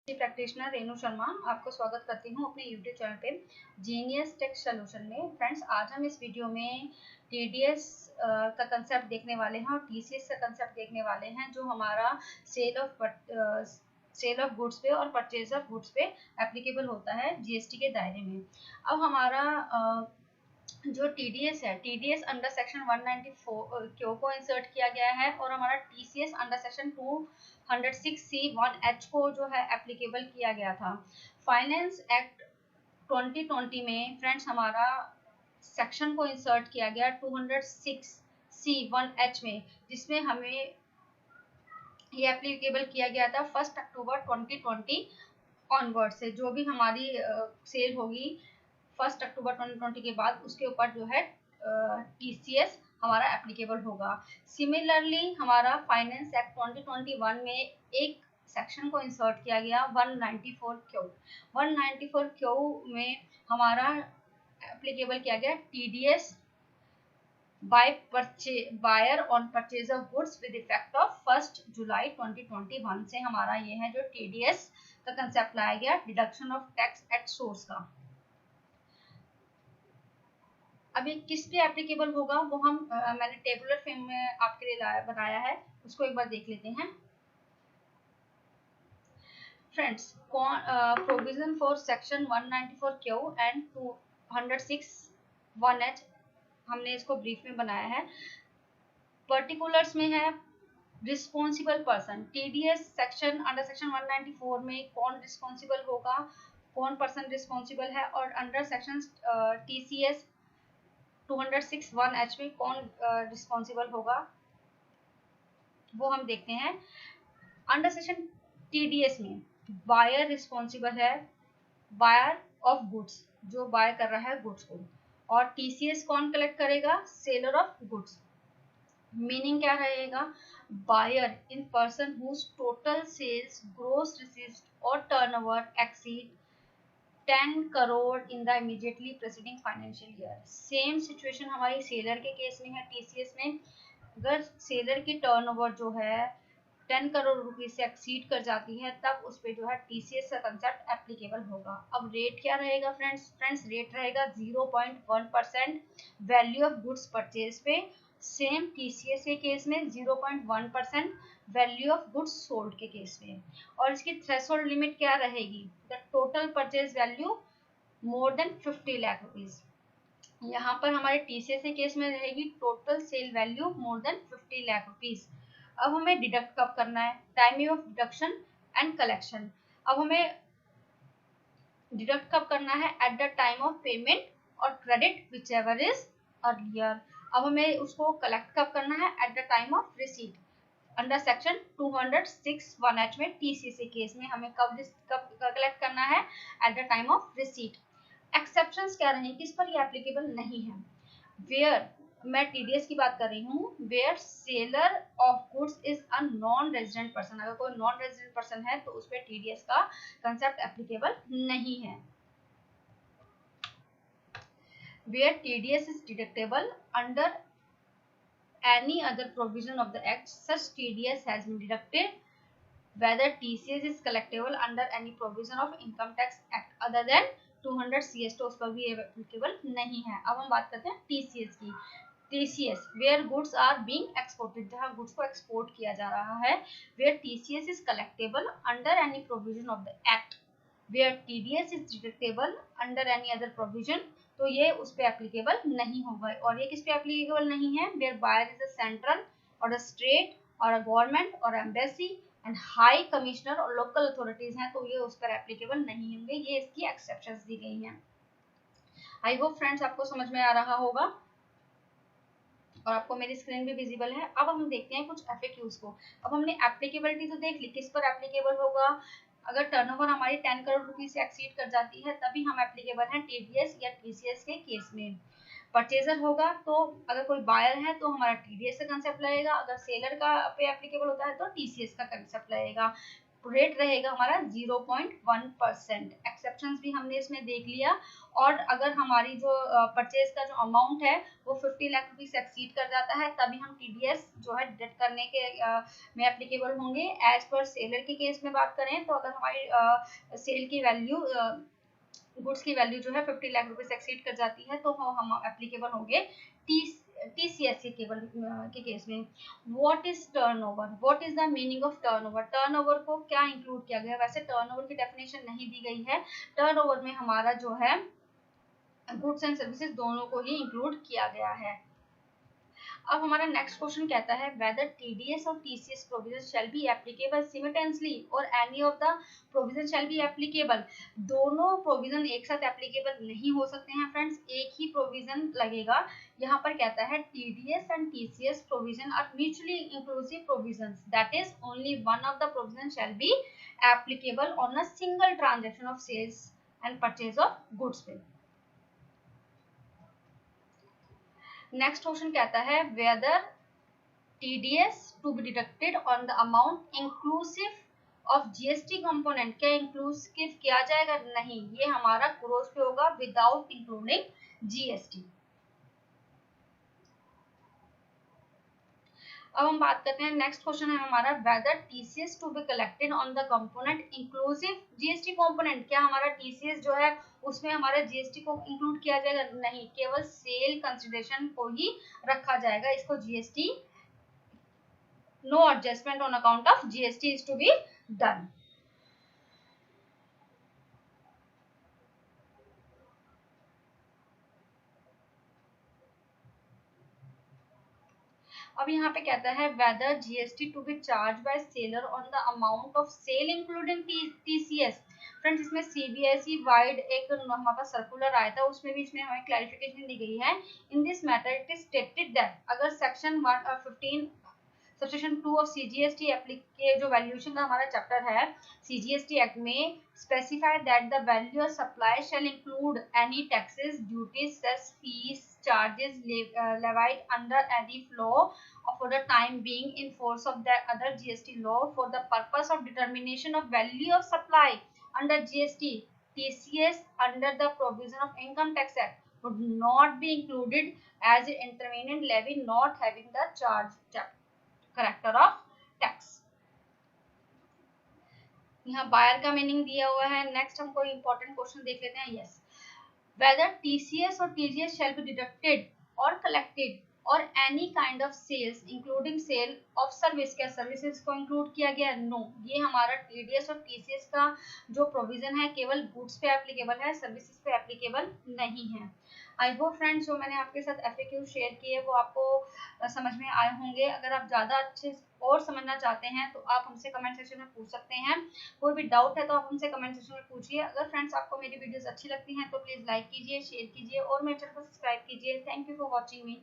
Practitioner Renu Sharma आपको स्वागत करती हूँ अपने YouTube चैनल पे जीनियस टेक सॉल्यूशन में। फ्रेंड्स, आज हम इस वीडियो में TDS का कंसेप्ट देखने वाले हैं और TCS का कंसेप्ट देखने वाले हैं, जो हमारा सेल ऑफ गुड्स पे और परचेज ऑफ गुड्स पे एप्लीकेबल होता है GST के दायरे में। अब हमारा जो TDS है, TDS अंडर सेक्शन 194 क्यू को इंसर्ट किया गया है और हमारा TCS अंडर सेक्शन 206C1H को जो है एप्लीकेबल किया गया था। फाइनेंस एक्ट 2020 में फ्रेंड्स हमारा सेक्शन को इंसर्ट किया गया 206C1H में, जिसमें हमें ये एप्लीकेबल किया गया था 1 अक्टूबर 2020 ऑनवर्ड से। जो भी हमारी सेल होगी 1 अक्टूबर 2020 के बाद, उसके ऊपर जो है TCS हमारा एप्लीकेबल होगा। सिमिलरली हमारा फाइनेंस एक्ट 2021 में एक सेक्शन को इंसर्ट किया गया 194 क्यू में हमारा एप्लीकेबल किया गया TDS buyer on purchase of goods with effect of 1 July 2021 से हमारा ये है जो TDS का कंसेप्ट लाया गया, deduction of tax at source का। अभी किस पे एप्लीकेबल होगा वो मैंने टेबुलर फॉर्म में आपके लिए बनाया है, उसको एक बार देख लेते हैं। Friends, provision for section 194 Q and 206(1)(h हमने इसको ब्रीफ में बनाया है। पर्टिकुलर्स में है responsible person. TDS section under section 194 में कौन रिस्पॉन्सिबल होगा, कौन पर्सन रिस्पॉन्सिबल है, और अंडर सेक्शन TCS 206(1)(h में कौन रिस्पॉन्सिबल होगा वो हम देखते हैं। अंडर सेक्शन TDS में बायर रिस्पॉन्सिबल है, बायर ऑफ गुड्स, जो बाय कर रहा है गुड्स को, और TCS कौन कलेक्ट करेगा, सेलर ऑफ गुड्स। मीनिंग क्या रहेगा, buyer in person whose total sales, gross received और turnover exceed 10 crore in the immediately preceding financial year. Same situation हमारी सेलर के केस में है। TCS में अगर सेलर की टर्नओवर जो है 10 करोड़ रुपीज से एक्सीड कर जाती है, तब उस पे जो है TCS का कंसेप्ट एप्लीकेबल होगा। अब रेट क्या रहेगा फ्रेंड्स, रेट रहेगा 0.1% वैल्यू ऑफ गुड्स परचेज पे। सेम TCS के केस में 0.1% वैल्यू ऑफ गुड्स सोल्ड के केस में। और इसकी थ्रेशोल्ड लिमिट क्या रहेगी, the total purchase value more than 50 lakh rupees. यहाँ पर हमारे TCS के केस में रहेगी total sale value more than 50 lakh rupees. अब हमें डिडक्ट कब करना है, timing of deduction and collection. अब हमें डिडक्ट कब करना है, at the time of payment और credit whichever is earlier. अब हमें उसको कलेक्ट कब करना है, at the time of receipt under section 206(1)(h में। TCS के केस में हमें कब कलेक्ट करना है, at the time of receipt. Exceptions क्या रहेंगे, किस पर ये एप्लीकेबल नहीं है, वेयर, मैं TDS की बात कर रही हूँ, where seller of goods is a non resident person. अगर कोई नॉन रेजिडेंट पर्सन है तो उस पर TDS का कंसेप्ट एप्लीकेबल नहीं है। Where TDS is deductible under any other provision of the act, such TDS has been deducted whether TCS is collectible under any provision of income tax act other than 200 CS, तो उस पर भी applicable नहीं है। अब हम बात करते हैं TCS की। TCS where goods are being exported, जहाँ गुड्स को एक्सपोर्ट किया जा रहा है, where TCS is collectible under any provision of the act, where TDS is deductible under any other provision, तो ये उस पे एप्लीकेबल नहीं होगा। और ये किस पे एप्लीकेबल नहीं है, where buyer is a central और अ स्टेट और अ गवर्नमेंट और एम्बेसी एंड हाई कमिश्नर और लोकल अथॉरिटीज हैं, तो ये उस पर एप्लीकेबल नहीं होंगे। ये इसकी एक्सेप्शंस दी गई हैं। आई होप फ्रेंड्स आपको समझ में आ रहा होगा और आपको मेरी स्क्रीन भी विजिबल है। अब हम देखते हैं कुछ FAQs को। अब हमने एप्लीकेबिलिटी तो देख ली, किस पर एप्लीकेबल होगा, अगर टर्नओवर हमारी 10 करोड़ रुपीज से एक्सीड कर जाती है तभी हम एप्लीकेबल हैं TDS या TCS के केस में। परचेजर होगा तो अगर कोई बायर है तो हमारा TDS का कंसेप्ट लगेगा, अगर सेलर का पे एप्लीकेबल होता है तो TCS का कंसेप्ट लगेगा। रेट रहेगा हमारा 0.1%। एक्सेप्शंस भी हमने इसमें देख लिया। और अगर हमारी जो परचेज का जो अमाउंट है वो 50 लाख रुपीज से एक्सीड कर जाता है तभी हम टीडीएस जो है डिडक्ट करने के में एप्लीकेबल होंगे। एज पर सेलर के केस में बात करें तो अगर हमारी सेल की वैल्यू गुड्स की वैल्यू जो है 50 लाख रुपीज एक्सीड कर जाती है तो हम एप्लीकेबल होंगे टीसीएस के केस में। What is turnover? What is the meaning of turnover? Turnover को क्या इंक्लूड किया गया? वैसे टर्नओवर की डेफिनेशन नहीं दी गई है। टर्नओवर में हमारा जो है गुड्स एंड सर्विसेज दोनों को ही इंक्लूड किया गया है। अब हमारा नेक्स्ट क्वेश्चन कहता है वेदर टीडीएस और TCS provision shall be applicable simultaneously और any of the provision shall be applicable. दोनों प्रोविजन एक साथ एप्लीकेबल नहीं हो सकते हैं फ्रेंड्स, एक ही प्रोविजन लगेगा। यहाँ पर कहता है TDS and TCS provision are mutually inclusive provisions, that is only one of the provision shall be applicable on a single transaction of sales and purchase of goods पे। नेक्स्ट क्वेश्चन कहता है whether TDS to be deducted on the amount inclusive of GST component. क्या inclusive किया जाएगा? नहीं, ये हमारा gross पे होगा विदाउट इंक्लूडिंग जीएसटी। अब हम बात करते हैं, नेक्स्ट क्वेश्चन है हमारा whether TCS to be collected on the component inclusive GST component. क्या हमारा टीसीएस जो है उसमें हमारे जीएसटी को इंक्लूड किया जाएगा? नहीं, केवल सेल कंसिडरेशन को ही रखा जाएगा। इसको GST no adjustment on account of GST is to be done. अब यहाँ पे कहता है whether GST to be charge by seller on the amount of sale including TCS. Friends इसमें सीबीएसई वाइड एक हमारे पास सर्कुलर आया था, उसमें भी इसमें हमें क्लैरिफिकेशन दी गई है। In this matter it is stated that अगर सेक्शन 15 सबसेक्शन 2 ऑफ सीजीएसटी के जो वैल्यूएशन का हमारा चैप्टर है सीजीएसटी एक्ट में specified that the value of supply shall include any taxes, duties, cess, fees, charges levied under any law for the time being in force of the other GST law for the purpose of determination of value of supply under GST. TCS under the provision of Income Tax Act would not be included as an intervenient levy not having the charge character of tax. यहाँ buyer का meaning दिया हुआ है। Next हम कोई important question देख लेते हैं। Yes, whether TCS or TGS shall be deducted or collected or any kind of sales including sale of service। क्या सर्विसेज को इंक्लूड किया गया? नो, ये हमारा TDS और TCS का जो प्रोविजन है केवल गुड्स पे एप्लीकेबल है, सर्विसेज पे एप्लीकेबल नहीं है। आई होप फ्रेंड्स जो मैंने आपके साथ FAQ शेयर किए वो आपको समझ में आए होंगे। अगर आप ज़्यादा अच्छे और समझना चाहते हैं तो आप हमसे कमेंट सेक्शन में पूछ सकते हैं। कोई भी डाउट है तो आप हमसे कमेंट सेक्शन में पूछिए। अगर फ्रेंड्स आपको मेरी वीडियोस अच्छी लगती हैं तो प्लीज़ लाइक कीजिए, शेयर कीजिए और मेरे चैनल को सब्सक्राइब कीजिए। Thank you for watching me.